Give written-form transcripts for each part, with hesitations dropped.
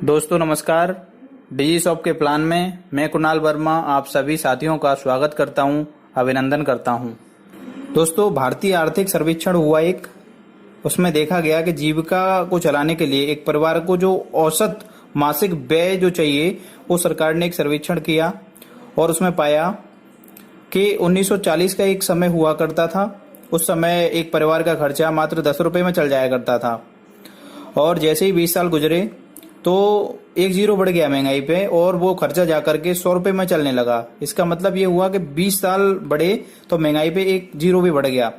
दोस्तों नमस्कार। डिजी शॉप के प्लान में मैं कुणाल वर्मा आप सभी साथियों का स्वागत करता हूं, अभिनंदन करता हूं। दोस्तों, भारतीय आर्थिक सर्वेक्षण हुआ एक, उसमें देखा गया कि जीविका को चलाने के लिए एक परिवार को जो औसत मासिक व्यय जो चाहिए वो सरकार ने एक सर्वेक्षण किया और उसमें पाया कि 1940 का एक समय हुआ करता था। उस समय एक परिवार का खर्चा मात्र 10 रुपए में चल जाया करता था और जैसे ही 20 साल गुजरे तो एक जीरो बढ़ गया महंगाई पे और वो खर्चा जाकर के 100 रुपए में चलने लगा। इसका मतलब ये हुआ कि 20 साल बढ़े तो महंगाई पे एक जीरो भी बढ़ गया।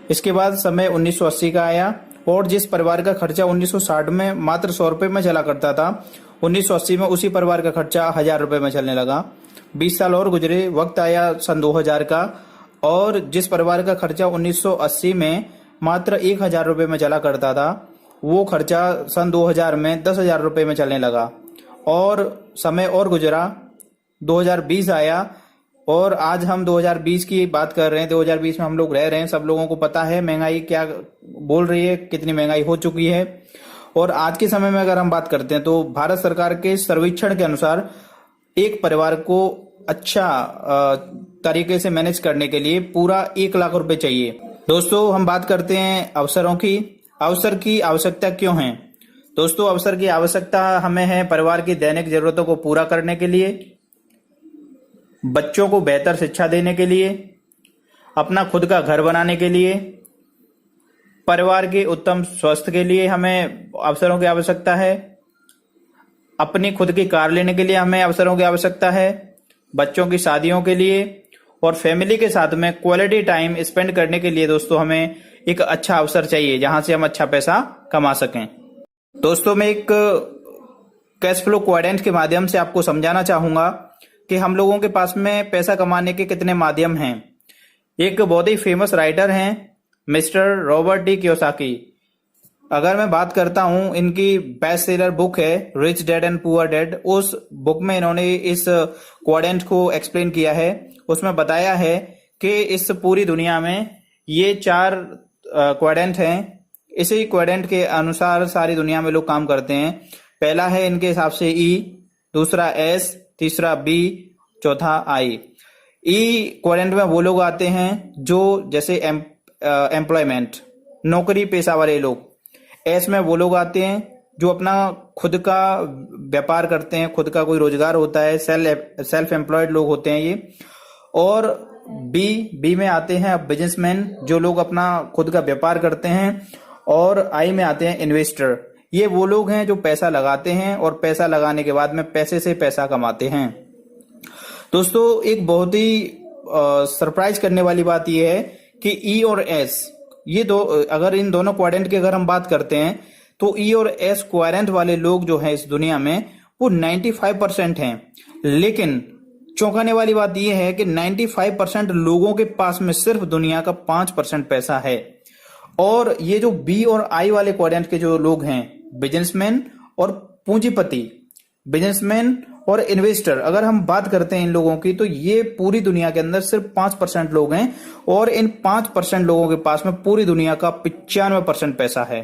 इसके बाद समय 1980 का आया और जिस परिवार का खर्चा 1960 में मात्र 100 रुपए में चला करता था, 1980 में उसी परिवार का खर्चा 1000 रुपए में चलने लगा। 20 साल और गुजरे, वक्त आया सन 2000 का और जिस परिवार का खर्चा 1980 में मात्र 1000 रुपए में चला करता था, वो खर्चा सन 2000 में 10,000 रुपए में चलने लगा। और समय और गुजरा, 2020 आया और आज हम 2020 की बात कर रहे हैं। 2020 में हम लोग रह रहे हैं। सब लोगों को पता है महंगाई क्या बोल रही है, कितनी महंगाई हो चुकी है। और आज के समय में अगर हम बात करते हैं तो भारत सरकार के सर्वेक्षण के अनुसार एक परिवार को अच्छा तरीके से मैनेज करने के लिए पूरा 1 लाख रुपए चाहिए। दोस्तों, हम बात करते हैं अवसरों की। अवसर की आवश्यकता क्यों है? दोस्तों, अवसर की आवश्यकता हमें है परिवार की दैनिक जरूरतों को पूरा करने के लिए, बच्चों को बेहतर शिक्षा देने के लिए, अपना खुद का घर बनाने के लिए, परिवार के उत्तम स्वास्थ्य के लिए हमें अवसरों की आवश्यकता है, अपनी खुद की कार लेने के लिए हमें अवसरों की आवश्यकता है, बच्चों की शादियों के लिए और फैमिली के साथ में क्वालिटी टाइम स्पेंड करने के लिए दोस्तों हमें एक अच्छा अवसर चाहिए जहां से हम अच्छा पैसा कमा सकें। दोस्तों, मैं एक कैश फ्लो क्वाड्रेंट के माध्यम से आपको समझाना चाहूंगा कि हम लोगों के पास में पैसा कमाने के कितने माध्यम हैं। एक बहुत ही फेमस राइटर हैं मिस्टर रॉबर्ट डी कियोसाकी। अगर मैं बात करता हूं, इनकी बेस्ट सेलर बुक है rich dad and poor dad. उस बुक में इन्होंने इस क्वाड्रेंट को एक्सप्लेन किया है। उसमें बताया है कि इस पूरी दुनिया में ये 4 क्वाड्रेंट हैं। इसी क्वाड्रेंट के अनुसार सारी दुनिया में लोग काम करते हैं। पहला है इनके हिसाब से ई, दूसरा एस, तीसरा बी, चौथा आई। ई क्वाड्रेंट में वो लोग आते हैं जो जैसे एम्प्लॉयमेंट, नौकरी पेशा वाले लोग। एस में वो लोग आते हैं जो अपना खुद का व्यापार करते हैं, खुद का कोई रोजगार होता है, सेल्फ एम्प्लॉयड लोग होते हैं ये। और बी में आते हैं बिजनेसमैन, जो लोग अपना खुद का व्यापार करते हैं। और आई में आते हैं इन्वेस्टर। ये वो लोग हैं जो पैसा लगाते हैं और पैसा लगाने के बाद में पैसे से पैसा कमाते हैं। दोस्तों, एक बहुत ही सरप्राइज करने वाली बात यह है कि ई और एस, ये दो, अगर इन दोनों क्वाड्रेंट की अगर हम बात करते हैं तो ई और एस क्वाड्रेंट वाले लोग जो हैं इस दुनिया में वो 95% हैं। लेकिन चौंकाने वाली बात यह है कि 95% लोगों के पास में सिर्फ दुनिया का 5% पैसा है। और ये जो बी और आई वाले क्वाड्रेंट के जो लोग हैं, बिजनेसमैन और पूंजीपति, बिजनेसमैन और इन्वेस्टर, अगर हम बात करते हैं इन लोगों की, तो ये पूरी दुनिया के अंदर सिर्फ 5% लोग हैं और इन 5% लोगों के पास में पूरी दुनिया का 95% पैसा है।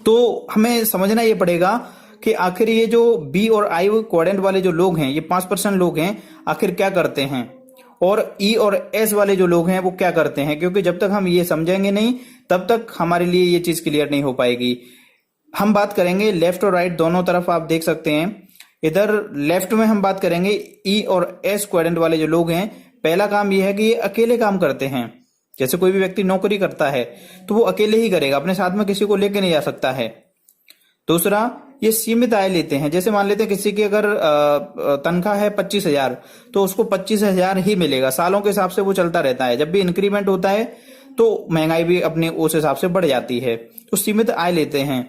तो हमें समझना ये पड़ेगा कि आखिर ये जो बी और आई क्वाड्रेंट वाले जो लोग हैं, ये 5% लोग हैं, आखिर क्या करते हैं, और ई और एस वाले जो लोग हैं वो क्या करते हैं। क्योंकि जब तक हम ये समझेंगे नहीं तब तक हमारे लिए ये चीज क्लियर नहीं हो पाएगी। हम बात करेंगे लेफ्ट और राइट दोनों तरफ, आप देख सकते हैं। इधर लेफ्ट में हम बात करेंगे ई और एस क्वाड्रेंट वाले जो लोग हैं, पहला काम ये है कि ये अकेले काम करते हैं। जैसे कोई भी व्यक्ति नौकरी करता है तो वो अकेले ही करेगा, अपने साथ में किसी को लेके नहीं जा सकता है। दूसरा, ये सीमित आय लेते हैं। जैसे मान लेते हैं किसी की अगर तनख्वाह है 25,000 तो उसको 25,000 ही मिलेगा। सालों के हिसाब से वो चलता रहता है। जब भी इंक्रीमेंट होता है तो महंगाई भी अपने उस हिसाब से बढ़ जाती है। तो सीमित आय लेते हैं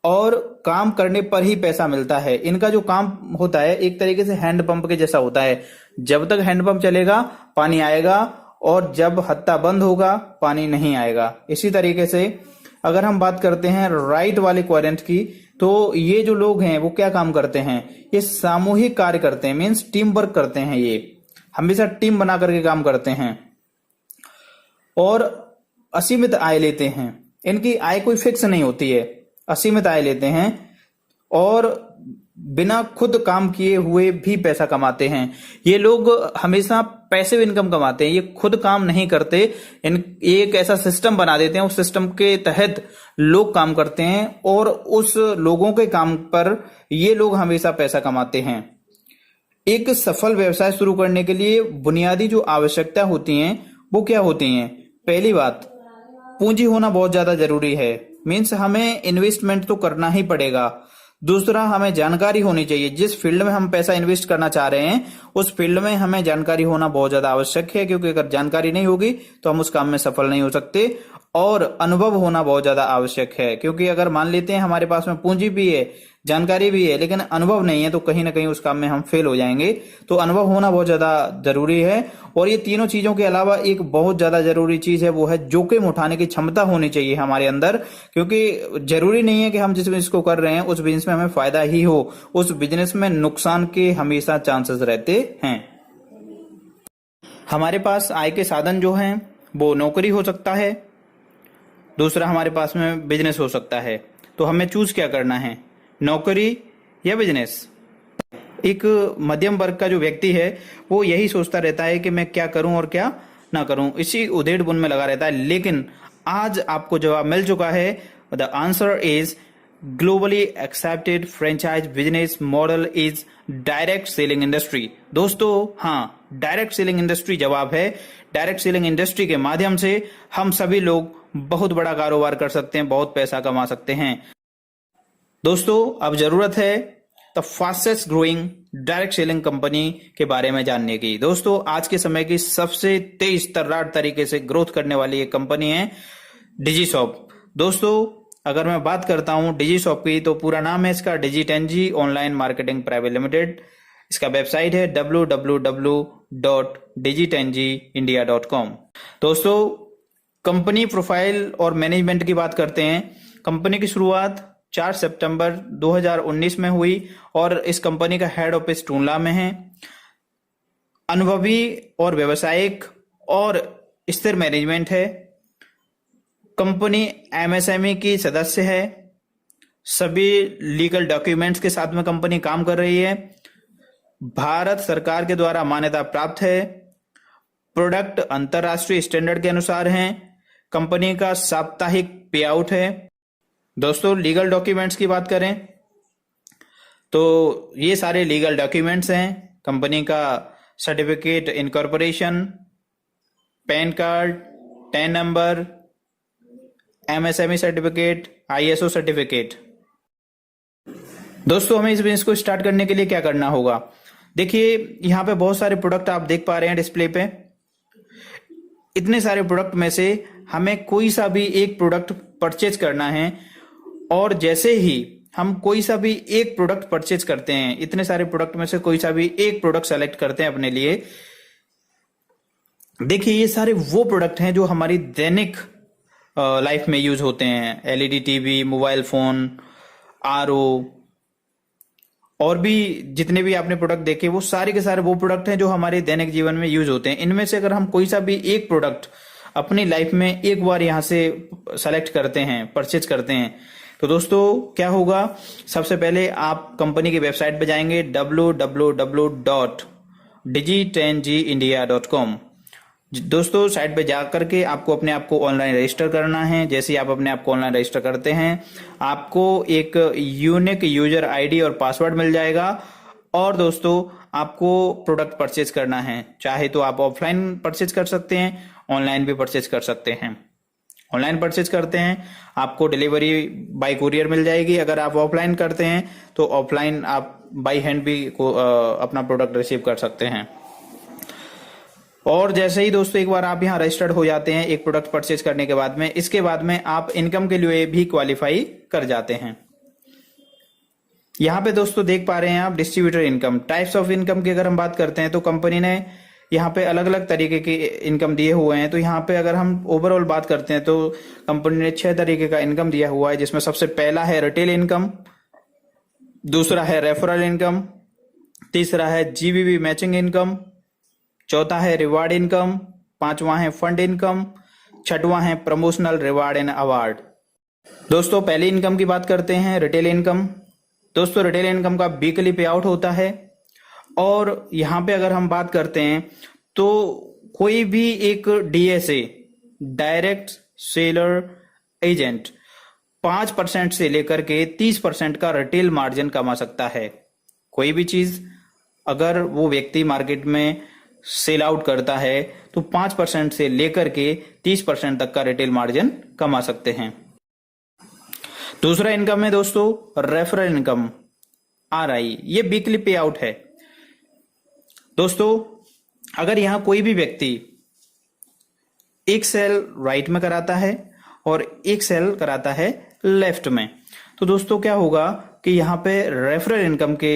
और काम करने पर ही पैसा मिलता है। इनका जो काम होता है एक तरीके से हैंडपंप के जैसा होता है। जब तक हैंडपंप चलेगा पानी आएगा और जब हत्ता बंद होगा पानी नहीं आएगा। इसी तरीके से अगर हम बात करते हैं राइट वाले क्वाड्रेंट की, तो ये जो लोग हैं वो क्या काम करते हैं, ये सामूहिक कार्य करते हैं, मीन्स टीम वर्क करते हैं। ये हमेशा टीम बना करके काम करते हैं और असीमित आय लेते हैं। इनकी आय कोई फिक्स नहीं होती है, असीमित आय लेते हैं और बिना खुद काम किए हुए भी पैसा कमाते हैं। ये लोग हमेशा पैसिव इनकम कमाते हैं, ये खुद काम नहीं करते। ये एक ऐसा सिस्टम बना देते हैं, उस सिस्टम के तहत लोग काम करते हैं और उस लोगों के काम पर ये लोग हमेशा पैसा कमाते हैं। एक सफल व्यवसाय शुरू करने के लिए बुनियादी जो आवश्यकता होती हैं वो क्या होती हैं? पहली बात, पूंजी होना बहुत ज्यादा जरूरी है। मीन्स हमें इन्वेस्टमेंट तो करना ही पड़ेगा। दूसरा, हमें जानकारी होनी चाहिए। जिस फील्ड में हम पैसा इन्वेस्ट करना चाह रहे हैं उस फील्ड में हमें जानकारी होना बहुत ज्यादा आवश्यक है, क्योंकि अगर जानकारी नहीं होगी तो हम उस काम में सफल नहीं हो सकते। और अनुभव होना बहुत ज्यादा आवश्यक है, क्योंकि अगर मान लेते हैं हमारे पास में पूंजी भी है, जानकारी भी है, लेकिन अनुभव नहीं है, तो कहीं ना कहीं उस काम में हम फेल हो जाएंगे। तो अनुभव होना बहुत ज्यादा जरूरी है। और ये तीनों चीजों के अलावा एक बहुत ज्यादा जरूरी चीज है, वो है जोखिम उठाने की क्षमता होनी चाहिए हमारे अंदर। क्योंकि जरूरी नहीं है कि हम जिस बिजनेस को कर रहे हैं उस बिजनेस में हमें फायदा ही हो, उस बिजनेस में नुकसान के हमेशा चांसेस रहते हैं। हमारे पास आय के साधन जो हैं वो नौकरी हो सकता है, दूसरा हमारे पास में बिजनेस हो सकता है। तो हमें चूज क्या करना है, नौकरी या बिजनेस? एक मध्यम वर्ग का जो व्यक्ति है वो यही सोचता रहता है कि मैं क्या करूं और क्या ना करूं, इसी उधेड़ बुन में लगा रहता है। लेकिन आज आपको जवाब मिल चुका है। The answer is globally accepted franchise business model is direct selling industry. दोस्तों, हाँ, डायरेक्ट सेलिंग इंडस्ट्री जवाब है। डायरेक्ट सेलिंग इंडस्ट्री के माध्यम से हम सभी लोग बहुत बड़ा कारोबार कर सकते हैं, बहुत पैसा कमा सकते हैं। दोस्तों, अब जरूरत है the fastest growing direct selling company के बारे में जानने की। दोस्तों, आज के समय की सबसे तेज तर्रार तरीके से ग्रोथ करने वाली एक कंपनी है डिजीशॉप। दोस्तों, अगर मैं बात करता हूं डिजीशॉप की, तो पूरा नाम है इसका डिजी10G ऑनलाइन मार्केटिंग प्राइवेट लिमिटेड। इसका वेबसाइट है www.digi10gindia.com। दोस्तों, कंपनी प्रोफाइल और मैनेजमेंट की बात करते हैं। कंपनी की शुरुआत 4 सितंबर 2019 में हुई और इस कंपनी का हेड ऑफिस टूंडला में है। अनुभवी और व्यावसायिक और स्थिर मैनेजमेंट है। कंपनी एमएसएमई की सदस्य है। सभी लीगल डॉक्यूमेंट्स के साथ में कंपनी काम कर रही है। भारत सरकार के द्वारा मान्यता प्राप्त है। प्रोडक्ट अंतरराष्ट्रीय स्टैंडर्ड के अनुसार हैं। कंपनी का साप्ताहिक पे आउट है। दोस्तों, लीगल डॉक्यूमेंट्स की बात करें तो ये सारे लीगल डॉक्यूमेंट्स हैं। कंपनी का certificate incorporation, pan card, tan number, MSME certificate, ISO certificate. दोस्तों, हमें इस बिजनेस को स्टार्ट करने के लिए क्या करना होगा? देखिए, यहाँ पे बहुत सारे प्रोडक्ट आप देख पा रहे हैं डिस्प्ले पे। इतने सारे प्रोडक्ट में से हमें कोई सा भी एक प्रोडक्ट परचेज करना है, और जैसे ही हम कोई सा भी एक प्रोडक्ट परचेज करते हैं, इतने सारे प्रोडक्ट में से कोई सा भी एक प्रोडक्ट सेलेक्ट करते हैं अपने लिए। देखिए, ये सारे वो प्रोडक्ट हैं जो हमारी दैनिक लाइफ में यूज होते हैं। LED TV, mobile phone, RO, और भी जितने भी आपने प्रोडक्ट देखे वो सारे के सारे वो प्रोडक्ट हैं जो हमारे दैनिक जीवन में यूज होते हैं। इनमें से अगर हम कोई सा भी एक प्रोडक्ट अपनी लाइफ में एक बार यहां से सेलेक्ट करते हैं, परचेज करते हैं, तो दोस्तों क्या होगा? सबसे पहले आप कंपनी की वेबसाइट पे जाएंगे www.digi10gindia.com। दोस्तों, साइट पे जाकर के आपको अपने आप को ऑनलाइन रजिस्टर करना है। जैसे ही आप अपने आप को ऑनलाइन रजिस्टर करते हैं, आपको एक यूनिक यूजर आईडी और पासवर्ड मिल जाएगा। और दोस्तों, आपको प्रोडक्ट परचेज करना है। चाहे तो आप ऑफलाइन परचेज कर सकते हैं, ऑनलाइन भी परचेज कर सकते हैं। ऑनलाइन परचेज करते हैं, आपको डिलीवरी बाय कुरियर मिल जाएगी। अगर आप ऑफलाइन करते हैं तो ऑफलाइन आप बाय हैंड भी अपना प्रोडक्ट रिसीव कर सकते हैं। और जैसे ही दोस्तों एक बार आप यहाँ रजिस्टर्ड हो जाते हैं एक प्रोडक्ट परचेज करने के बाद में, इसके बाद में आप इनकम के लिए भी क्वालिफाई कर जाते हैं। यहाँ पे दोस्तों देख पा रहे हैं आप distributor income, types of income की अगर हम बात करते हैं तो कंपनी ने यहाँ पे अलग अलग तरीके की इनकम दिए हुए हैं। तो यहाँ पे अगर हम ओवरऑल बात करते हैं तो कंपनी ने 6 तरीके का इनकम दिया हुआ है, जिसमें सबसे पहला है रिटेल इनकम, दूसरा है रेफरल इनकम, तीसरा है जीबीबी मैचिंग इनकम, चौथा है रिवार्ड इनकम, पांचवा है फंड इनकम, छठवां है प्रमोशनल रिवार्ड एंड अवार्ड। दोस्तों, पहली इनकम की बात करते हैं, रिटेल इनकम। दोस्तों रिटेल इनकम का वीकली पे आउट होता है। और यहाँ पे अगर हम बात करते हैं तो कोई भी एक डीएसए, डायरेक्ट सेलर एजेंट, 5% से लेकर के 30% का रिटेल मार्जिन कमा सकता है। कोई भी चीज अगर वो व्यक्ति मार्केट में सेल आउट करता है तो 5% से लेकर के 30% तक का रिटेल मार्जिन कमा सकते हैं। दूसरा इनकम है दोस्तों रेफरल इनकम, RI। ये वीकली पे आउट है। दोस्तों अगर यहां कोई भी व्यक्ति एक सेल राइट में कराता है और एक सेल कराता है लेफ्ट में, तो दोस्तों क्या होगा कि यहाँ पे रेफरल इनकम के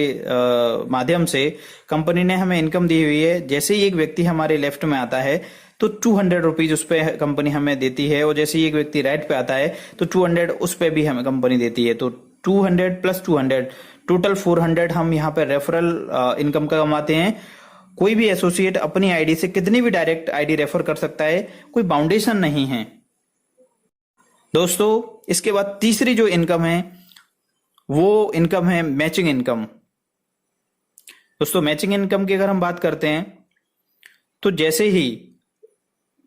माध्यम से कंपनी ने हमें इनकम दी हुई है। जैसे ही एक व्यक्ति हमारे लेफ्ट में आता है तो 200 रुपीज उस पर कंपनी हमें देती है, और जैसे ही एक व्यक्ति राइट पे आता है तो 200 उस पर भी हमें कंपनी देती है। तो 200 प्लस 200 टोटल 400 हम यहाँ पे रेफरल इनकम का कमाते हैं। कोई भी एसोसिएट अपनी आईडी से कितनी भी डायरेक्ट आईडी रेफर कर सकता है, कोई बाउंडेशन नहीं है। दोस्तों इसके बाद तीसरी जो इनकम है वो इनकम है मैचिंग इनकम। दोस्तों मैचिंग इनकम की अगर हम बात करते हैं तो जैसे ही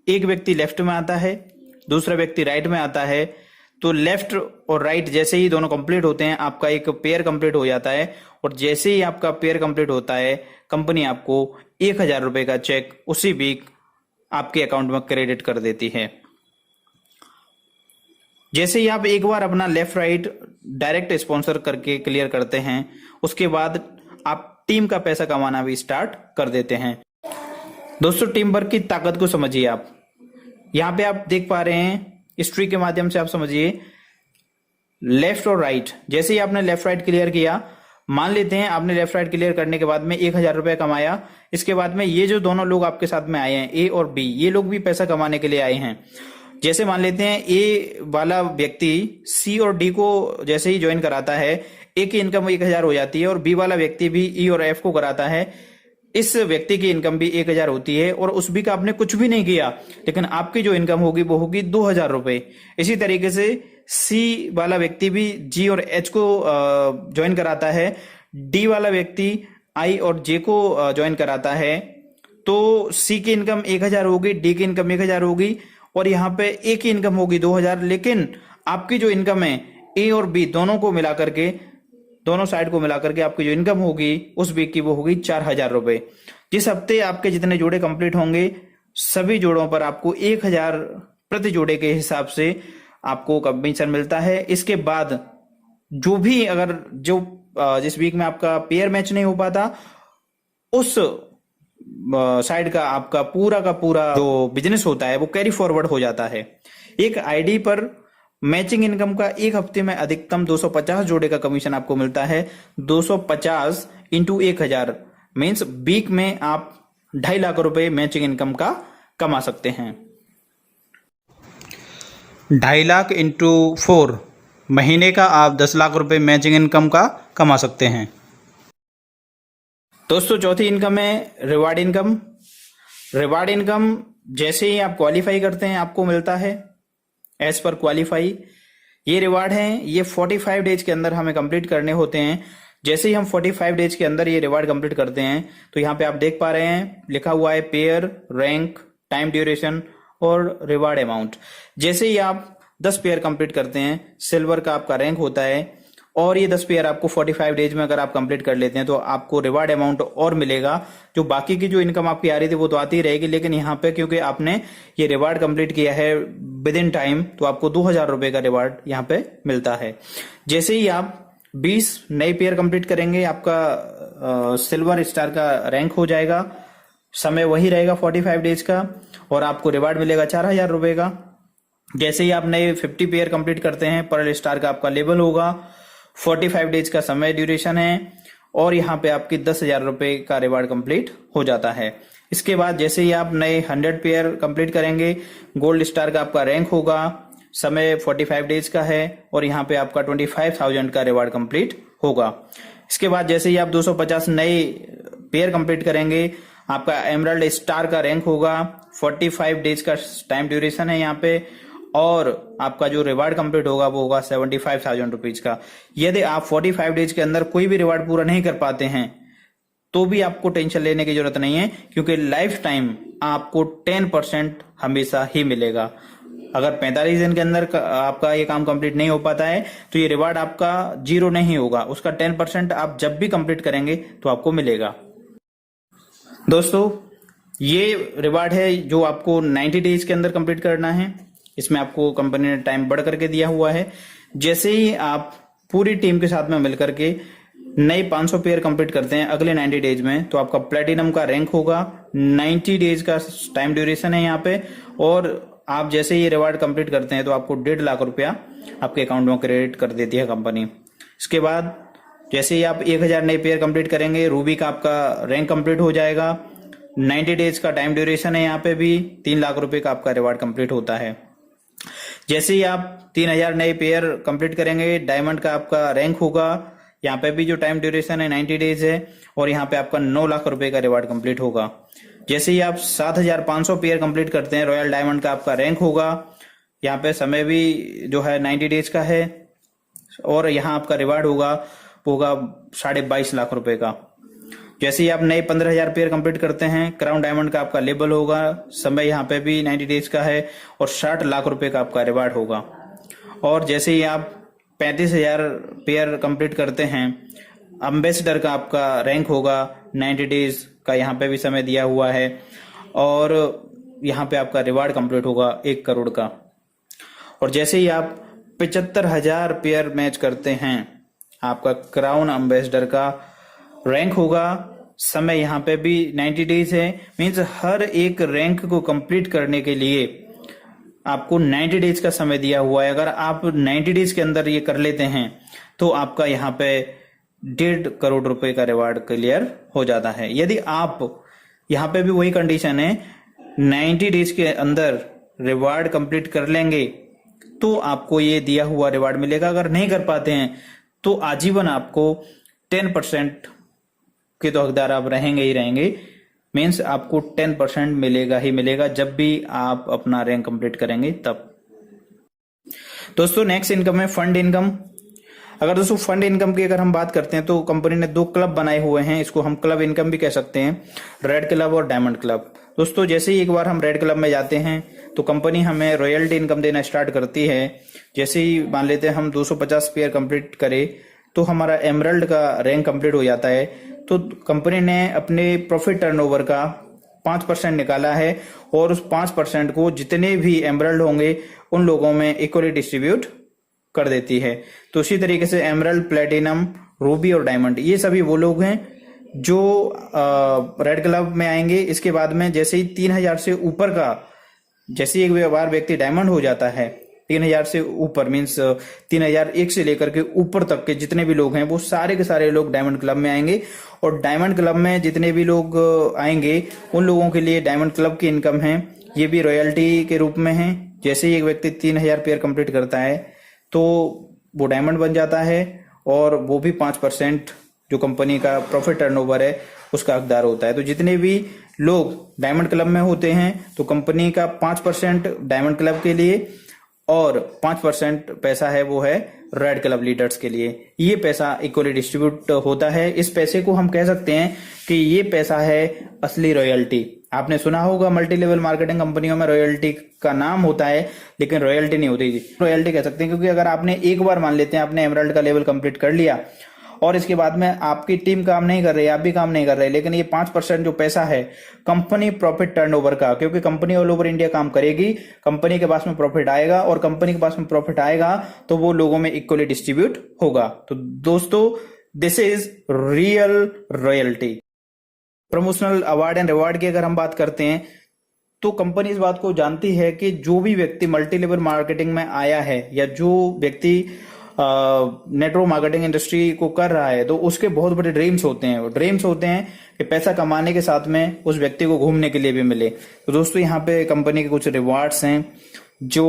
एक व्यक्ति लेफ्ट में आता है, दूसरा व्यक्ति राइट में आता है, तो लेफ्ट और राइट जैसे ही दोनों कंप्लीट होते हैं आपका एक पेयर कंप्लीट हो जाता है। और जैसे ही आपका पेयर कंप्लीट होता है कंपनी आपको 1000 रुपए का चेक उसी वीक आपके अकाउंट में क्रेडिट कर देती है। जैसे ही आप एक बार अपना लेफ्ट राइट डायरेक्ट स्पॉन्सर करके क्लियर करते हैं, उसके बाद आप टीम का पैसा कमाना भी स्टार्ट कर देते हैं। दोस्तों टीम वर्क की ताकत को समझिए। आप यहां पे आप देख पा रहे हैं हिस्ट्री के माध्यम से, आप समझिए लेफ्ट और राइट। जैसे ही आपने लेफ्ट राइट क्लियर किया, मान लेते हैं आपने लेफ्ट राइट क्लियर करने के बाद में 1000 रुपए कमाया। इसके बाद में ये जो दोनों लोग आपके साथ में आए हैं, ए और बी, ये लोग भी पैसा कमाने के लिए आए हैं। जैसे मान लेते हैं ए वाला व्यक्ति सी और डी को जैसे ही ज्वाइन कराता है, ए की इनकम 1000 हो जाती है, और बी वाला व्यक्ति भी ई और एफ को कराता है, इस व्यक्ति की इनकम भी 1000 होती है। और उस बी का आपने कुछ भी नहीं किया, लेकिन आपकी जो इनकम होगी वो होगी 2000 रुपए। इसी तरीके से सी वाला व्यक्ति भी जी और एच को ज्वाइन कराता है, डी वाला व्यक्ति आई और जे को ज्वाइन कराता है, तो सी की इनकम 1000 होगी, डी की इनकम 1000 होगी, और यहाँ पे ए की इनकम होगी 2000। लेकिन आपकी जो इनकम है ए और बी दोनों को मिलाकर के, दोनों साइड को मिलाकर के आपकी जो इनकम होगी उस वीक की वो होगी 4000 रुपए। जिस हफ्ते आपके जितने जोड़े कंप्लीट होंगे सभी जोड़ों पर आपको 1000 प्रति जोड़े के हिसाब से आपको कमीशन मिलता है। इसके बाद जो भी अगर जिस वीक में आपका पेयर मैच नहीं हो पाता, उस साइड का आपका पूरा का पूरा जो बिजनेस होता है वो कैरी फॉरवर्ड हो जाता है। एक आईडी पर मैचिंग इनकम का एक हफ्ते में अधिकतम 250 जोड़े का कमीशन आपको मिलता है। 250 इंटू 1000 मीन्स वीक में आप 2.5 लाख रुपए मैचिंग इनकम का कमा सकते हैं। 2.5 लाख इंटू 4 महीने का आप 10 लाख रुपए मैचिंग इनकम का कमा सकते हैं। दोस्तों चौथी इनकम है रिवार्ड इनकम। रिवार्ड इनकम जैसे ही आप क्वालिफाई करते हैं आपको मिलता है एज पर क्वालिफाई। ये रिवार्ड है, ये 45 डेज के अंदर हमें कंप्लीट करने होते हैं। जैसे ही हम 45 डेज के अंदर ये रिवार्ड कंप्लीट करते हैं तो यहाँ पे आप देख पा रहे हैं लिखा हुआ है पेयर, रैंक, टाइम ड्यूरेशन और रिवार्ड अमाउंट। जैसे ही आप 10 पेयर कंप्लीट करते हैं, सिल्वर का आपका रैंक होता है, और ये 10 पेयर आपको 45 डेज में अगर आप कंप्लीट कर लेते हैं तो आपको रिवार्ड अमाउंट और मिलेगा। जो बाकी की जो इनकम आपकी आ रही थी वो तो आती रहेगी, लेकिन यहाँ पे क्योंकि आपने ये रिवार्ड कंप्लीट किया है विद इन टाइम, तो आपको 2000 रुपए का रिवार्ड यहाँ पे मिलता है। जैसे ही आप 20 नए पेयर कंप्लीट करेंगे आपका सिल्वर स्टार का रैंक हो जाएगा, समय वही रहेगा 45 डेज का, और आपको रिवार्ड मिलेगा 4000 रुपए का। जैसे ही आप नए 50 पेयर कंप्लीट करते हैं, पर्ल स्टार का आपका लेवल होगा, 45 डेज का समय ड्यूरेशन है, और यहाँ पे आपकी 10,000 रुपए का रिवार्ड कंप्लीट हो जाता है। इसके बाद जैसे ही आप नए 100 पेयर कंप्लीट करेंगे, गोल्ड स्टार का आपका रैंक होगा, समय 45 डेज का है, और यहाँ पे आपका 25,000 का रिवार्ड कंप्लीट होगा। इसके बाद जैसे ही आप 250 नए पेयर कंप्लीट करेंगे, आपका एमराल्ड स्टार का रैंक होगा, 45 डेज का टाइम ड्यूरेशन है यहाँ पे, और आपका जो रिवार्ड कंप्लीट होगा वो होगा 75,000 रुपीज का। यदि आप 45 डेज के अंदर कोई भी रिवार्ड पूरा नहीं कर पाते हैं तो भी आपको टेंशन लेने की जरूरत नहीं है, क्योंकि लाइफ टाइम आपको 10% हमेशा ही मिलेगा। अगर 45 दिन के अंदर आपका ये काम कंप्लीट नहीं हो पाता है तो ये रिवार्ड आपका जीरो नहीं होगा, उसका 10% आप जब भी कंप्लीट करेंगे तो आपको मिलेगा। दोस्तों, ये रिवार्ड है जो आपको 90 डेज के अंदर कंप्लीट करना है। इसमें आपको कंपनी ने टाइम बढ़ करके दिया हुआ है। जैसे ही आप पूरी टीम के साथ में मिलकर के नए 500 पेयर कंप्लीट करते हैं अगले 90 डेज में, तो आपका प्लेटिनम का रैंक होगा। 90 डेज का टाइम ड्यूरेशन है यहाँ पे, और आप जैसे ही रिवार्ड कंप्लीट करते हैं तो आपको 1.5 लाख रुपया आपके अकाउंट में क्रेडिट कर देती है कंपनी। इसके बाद जैसे ही आप 1000 नए पेयर कंप्लीट करेंगे, रूबी का आपका रैंक कंप्लीट हो जाएगा। 90 डेज का टाइम ड्यूरेशन है, यहाँ पे भी 3 लाख रुपए का आपका रिवार्ड कंप्लीट होता है। जैसे ही आप 3000 नए पेयर कंप्लीट करेंगे, डायमंड का आपका रैंक होगा। यहाँ पे भी जो टाइम ड्यूरेशन है 90 डेज है, और यहाँ पे आपका 9 लाख रुपए का रिवार्ड कंप्लीट होगा। जैसे ही आप 7500 पेयर कंप्लीट करते हैं, रॉयल डायमंड का आपका रैंक होगा। यहाँ पे समय भी जो है 90 डेज का है, और यहाँ आपका रिवार्ड होगा 22.5 लाख रुपए का। जैसे ही आप नए 15,000 पेयर कंप्लीट करते हैं, क्राउन डायमंड का आपका लेबल होगा। समय यहाँ पे भी 90 डेज का है, और 60 लाख रुपए का आपका रिवार्ड होगा। और जैसे ही आप 35,000 पेयर कंप्लीट करते हैं, एम्बेसडर का आपका रैंक होगा। 90 डेज का यहाँ पे भी समय दिया हुआ है, और यहाँ पे आपका रिवार्ड कंप्लीट होगा 1 करोड़ का। और जैसे ही आप 75,000 पेयर मैच करते हैं, आपका क्राउन एम्बेसडर का रैंक होगा। समय यहाँ पे भी 90 डेज है। मीन्स हर एक रैंक को कंप्लीट करने के लिए आपको 90 डेज का समय दिया हुआ है। अगर आप 90 डेज के अंदर ये कर लेते हैं तो आपका यहाँ पे 1.5 करोड़ रुपए का रिवार्ड क्लियर हो जाता है। यदि आप यहाँ पे भी वही कंडीशन है, 90 डेज के अंदर रिवार्ड कंप्लीट कर लेंगे तो आपको ये दिया हुआ रिवार्ड मिलेगा। अगर नहीं कर पाते हैं तो आजीवन आपको 10% के तो हकदार आप रहेंगे ही रहेंगे। मीन्स आपको 10% मिलेगा ही मिलेगा जब भी आप अपना रैंक कंप्लीट करेंगे तब। दोस्तों, नेक्स्ट इनकम है फंड इनकम। अगर दोस्तों फंड इनकम की अगर हम बात करते हैं तो कंपनी ने 2 क्लब बनाए हुए हैं। इसको हम क्लब इनकम भी कह सकते हैं, रेड क्लब और डायमंड क्लब। दोस्तों, जैसे ही एक बार हम रेड क्लब में जाते हैं तो कंपनी हमें रॉयल्टी इनकम देना स्टार्ट करती है। जैसे ही मान लेते हैं हम 250 पेयर कंप्लीट करें तो हमारा एमरल्ड का रैंक कंप्लीट हो जाता है। तो कंपनी ने अपने प्रॉफिट टर्नओवर का 5% निकाला है, और उस 5% को जितने भी एमरल्ड होंगे उन लोगों में इक्वली डिस्ट्रीब्यूट कर देती है। तो उसी तरीके से एमरल्ड, प्लेटिनम, रूबी और डायमंड, ये सभी वो लोग हैं जो रेड क्लब में आएंगे। इसके बाद में जैसे ही 3000 से ऊपर का, जैसे एक बार व्यक्ति डायमंड हो जाता है, 3000 से ऊपर मीन्स 3001 से लेकर के ऊपर तक के जितने भी लोग हैं वो सारे के सारे लोग डायमंड क्लब में आएंगे। और डायमंड क्लब में जितने भी लोग आएंगे उन लोगों के लिए डायमंड क्लब की इनकम है, ये भी रॉयल्टी के रूप में है। जैसे ही एक व्यक्ति 3000 पेयर कंप्लीट करता है तो वो डायमंड बन जाता है, और वो भी 5% जो कंपनी का प्रॉफिट टर्नओवर है उसका हकदार होता है। तो जितने भी लोग डायमंड क्लब में होते हैं तो कंपनी का 5% डायमंड क्लब के लिए, और 5% पैसा है वो है रेड क्लब लीडर्स के लिए। ये पैसा इक्वली डिस्ट्रीब्यूट होता है। इस पैसे को हम कह सकते हैं कि ये पैसा है असली रॉयल्टी। आपने सुना होगा मल्टी लेवल मार्केटिंग कंपनियों में रॉयल्टी का नाम होता है, लेकिन रॉयल्टी नहीं होती। रॉयल्टी कह सकते हैं क्योंकि अगर आपने एक बार मान लेते हैं आपने एमरल्ड का लेवल कंप्लीट कर लिया और इसके बाद में आपकी टीम काम नहीं कर रही, आप भी काम नहीं कर रहे, लेकिन ये 5% जो पैसा है कंपनी प्रॉफिट टर्नओवर का, क्योंकि कंपनी ऑल ओवर इंडिया काम करेगी, कंपनी के पास में प्रॉफिट आएगा, और कंपनी के पास में प्रॉफिट आएगा तो वो लोगों में इक्वली डिस्ट्रीब्यूट होगा। तो दोस्तों, this is real royalty. Promotional award and reward की अगर हम बात करते हैं तो कंपनी इस बात को जानती है कि जो भी व्यक्ति मल्टी लेवल मार्केटिंग में आया है या जो व्यक्ति नेटवर्क मार्केटिंग इंडस्ट्री को कर रहा है तो उसके बहुत बड़े ड्रीम्स होते हैं। ड्रीम्स होते हैं कि पैसा कमाने के साथ में उस व्यक्ति को घूमने के लिए भी मिले। तो दोस्तों, यहाँ पे कंपनी के कुछ रिवार्ड्स हैं जो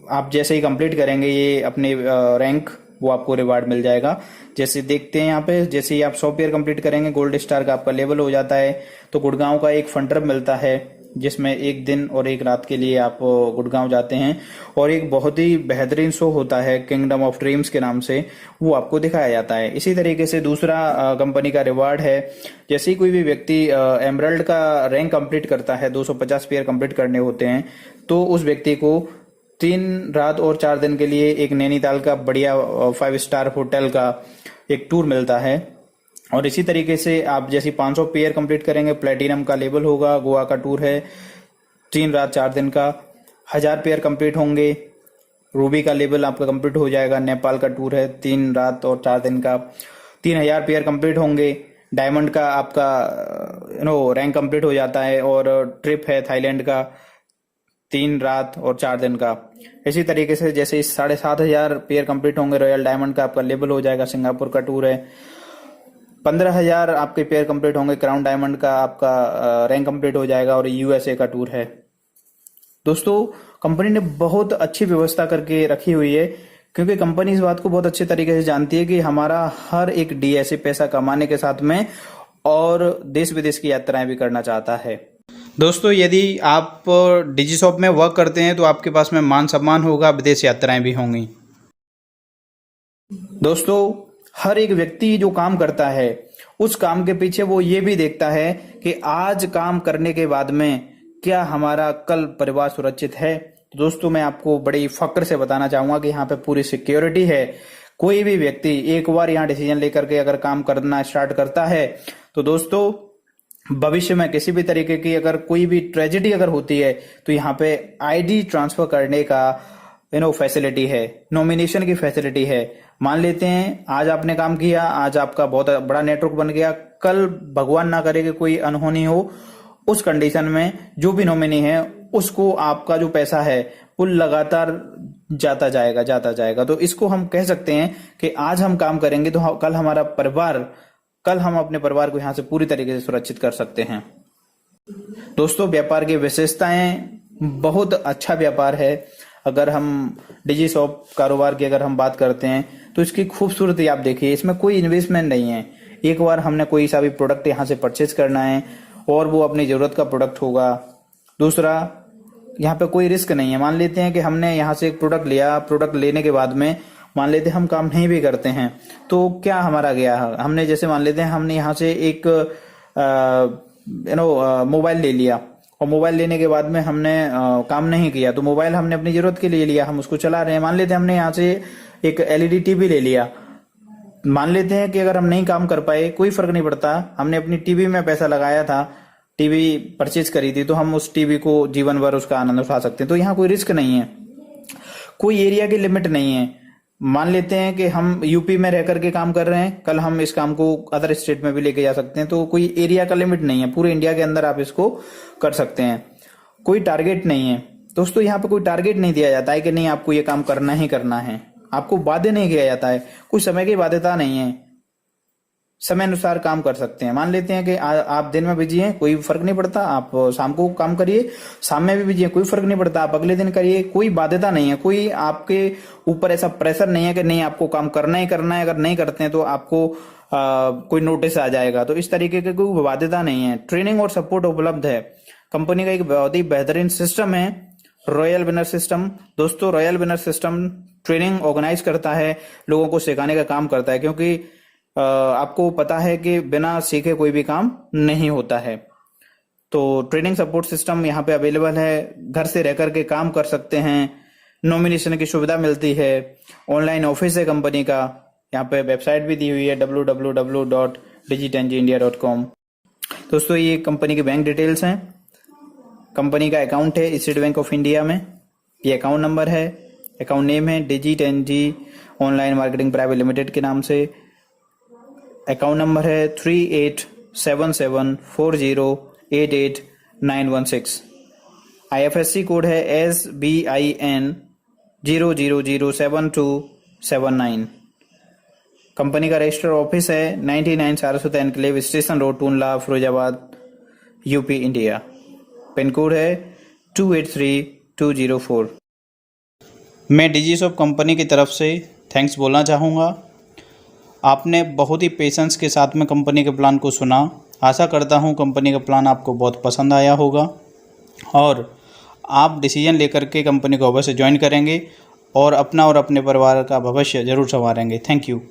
आप जैसे ही कंप्लीट करेंगे ये अपने रैंक, वो आपको रिवार्ड मिल जाएगा। जैसे देखते हैं यहाँ पे, जैसे ही आप 100 पेयर कंप्लीट करेंगे गोल्ड स्टार का आपका लेवल हो जाता है, तो गुड़गांव का एक फंडर मिलता है। जिसमें एक दिन और एक रात के लिए आप गुड़गांव जाते हैं और एक बहुत ही बेहतरीन शो होता है किंगडम ऑफ ड्रीम्स के नाम से, वो आपको दिखाया जाता है। इसी तरीके से दूसरा कंपनी का रिवार्ड है, जैसे ही कोई भी व्यक्ति एमरल्ड का रैंक कंप्लीट करता है, 250 पेयर कंप्लीट करने होते हैं, तो उस व्यक्ति को 3 रात और 4 दिन के लिए एक नैनीताल का बढ़िया 5 स्टार होटल का एक टूर मिलता है। और इसी तरीके से आप जैसे 500 पेयर कंप्लीट करेंगे, प्लेटिनम का लेवल होगा, गोवा का टूर है 3 रात 4 दिन का। 1000 पेयर कंप्लीट होंगे, रूबी का लेवल आपका कंप्लीट हो जाएगा, नेपाल का टूर है 3 रात और 4 दिन का। 3000 पेयर कंप्लीट होंगे, डायमंड का आपका रैंक कंप्लीट हो जाता है और ट्रिप है थाईलैंड का 3 रात और 4 दिन का। इसी तरीके से जैसे 7500 पेयर कंप्लीट होंगे, रॉयल डायमंड का आपका लेवल हो जाएगा, सिंगापुर का टूर है। 15000 आपके पेयर कंप्लीट होंगे, क्राउन डायमंड का आपका रैंक कंप्लीट हो जाएगा और यूएसए का टूर है। दोस्तों, कंपनी ने बहुत अच्छी व्यवस्था करके रखी हुई है, क्योंकि कंपनी इस बात को बहुत अच्छे तरीके से जानती है कि हमारा हर एक डीएसए पैसा कमाने के साथ में और देश विदेश की यात्राएं भी करना चाहता है। दोस्तों, यदि आप डिजीशॉप में वर्क करते हैं तो आपके पास में मान सम्मान होगा, विदेश यात्राएं भी होंगी। दोस्तों, हर एक व्यक्ति जो काम करता है उस काम के पीछे वो ये भी देखता है कि आज काम करने के बाद में क्या हमारा कल परिवार सुरक्षित है। तो दोस्तों, मैं आपको बड़ी फक्र से बताना चाहूंगा कि यहाँ पे पूरी सिक्योरिटी है। कोई भी व्यक्ति एक बार यहाँ डिसीजन लेकर के अगर काम करना स्टार्ट करता है तो दोस्तों, भविष्य में किसी भी तरीके की अगर कोई भी ट्रेजेडी अगर होती है तो यहाँ पे आईडी ट्रांसफर करने का फैसिलिटी है, नॉमिनेशन की फैसिलिटी है। मान लेते हैं आज आपने काम किया, आज आपका बहुत बड़ा नेटवर्क बन गया, कल भगवान ना करे कि कोई अनहोनी हो, उस कंडीशन में जो भी नॉमिनी है उसको आपका जो पैसा है वो लगातार जाता जाएगा। तो इसको हम कह सकते हैं कि आज हम काम करेंगे तो कल हम अपने परिवार को यहाँ से पूरी तरीके से सुरक्षित कर सकते हैं। दोस्तों, व्यापार की विशेषताएं, बहुत अच्छा व्यापार है। अगर हम डिजीशॉप कारोबार की अगर हम बात करते हैं तो इसकी खूबसूरती आप देखिए, इसमें कोई इन्वेस्टमेंट नहीं है। एक बार हमने कोई सा भी प्रोडक्ट यहाँ से परचेज करना है और वो अपनी जरूरत का प्रोडक्ट होगा। दूसरा, यहाँ पे कोई रिस्क नहीं है। मान लेते हैं कि हमने यहाँ से एक प्रोडक्ट लिया, प्रोडक्ट लेने के बाद में मान लेते हैं हम काम नहीं भी करते हैं तो क्या हमारा गया है। हमने जैसे मान लेते हैं हमने यहाँ से एक मोबाइल ले लिया और मोबाइल लेने के बाद में हमने काम नहीं किया, तो मोबाइल हमने अपनी जरूरत के लिए लिया, हम उसको चला रहे हैं। मान लेते हैं हमने यहाँ से एक एलईडी टीवी ले लिया, मान लेते हैं कि अगर हम नहीं काम कर पाए, कोई फर्क नहीं पड़ता, हमने अपनी टीवी में पैसा लगाया था, टीवी परचेज करी थी, तो हम उस टीवी को जीवन भर उसका आनंद उठा सकते हैं। तो यहाँ कोई रिस्क नहीं है, कोई एरिया की लिमिट नहीं है। मान लेते हैं कि हम यूपी में रह करके काम कर रहे हैं, कल हम इस काम को अदर स्टेट में भी लेके जा सकते हैं। तो कोई एरिया का लिमिट नहीं है, पूरे इंडिया के अंदर आप इसको कर सकते हैं। कोई टारगेट नहीं है दोस्तों, यहाँ पे कोई टारगेट नहीं दिया जाता है कि नहीं आपको ये काम करना ही करना है, आपको बाध्य नहीं किया जाता है, कोई समय की बाध्यता नहीं है, समय अनुसार काम कर सकते हैं। मान लेते हैं कि आप दिन में बिजी हैं, कोई फर्क नहीं पड़ता, आप शाम को काम करिए, शाम में भी बिजी हैं, कोई फर्क नहीं पड़ता, आप अगले दिन करिए, कोई बाध्यता नहीं है, कोई आपके ऊपर ऐसा प्रेशर नहीं है कि नहीं आपको काम करना ही करना है, अगर नहीं करते हैं तो आपको कोई नोटिस आ जाएगा। तो इस तरीके की कोई बाध्यता नहीं है। ट्रेनिंग और सपोर्ट उपलब्ध है। कंपनी का एक बहुत ही बेहतरीन सिस्टम है, रॉयल विनर सिस्टम। दोस्तों, royal winner system training organise करता है, लोगों को सिखाने का काम करता है, क्योंकि आपको पता है कि बिना सीखे कोई भी काम नहीं होता है। तो ट्रेनिंग सपोर्ट सिस्टम यहाँ पे अवेलेबल है, घर से रह करके काम कर सकते हैं, नॉमिनेशन की सुविधा मिलती है, ऑनलाइन ऑफिस है कंपनी का, यहाँ पे वेबसाइट भी दी हुई है www.digitengindia.com। दोस्तों, ये कंपनी के बैंक डिटेल्स हैं। कंपनी का अकाउंट है स्टेट बैंक ऑफ इंडिया में, ये अकाउंट नंबर है, अकाउंट नेम है डिजिटेंजी ऑनलाइन मार्केटिंग प्राइवेट लिमिटेड के नाम से, अकाउंट नंबर है 387740889116, IFSC कोड है SBIN 0007279। कंपनी का रजिस्टर ऑफिस है 99 Saraswat enclave station road, Tundla, Firozabad, UP, India. Pin code है 283204। मैं डिजीशॉप कंपनी की तरफ से थैंक्स बोलना चाहूँगा। आपने बहुत ही पेशेंस के साथ में कंपनी के प्लान को सुना। आशा करता हूँ कंपनी का प्लान आपको बहुत पसंद आया होगा। और आप डिसीजन लेकर के कंपनी को अवश्य ज्वाइन करेंगे और अपना और अपने परिवार का भविष्य ज़रूर संवारेंगे। Thank you.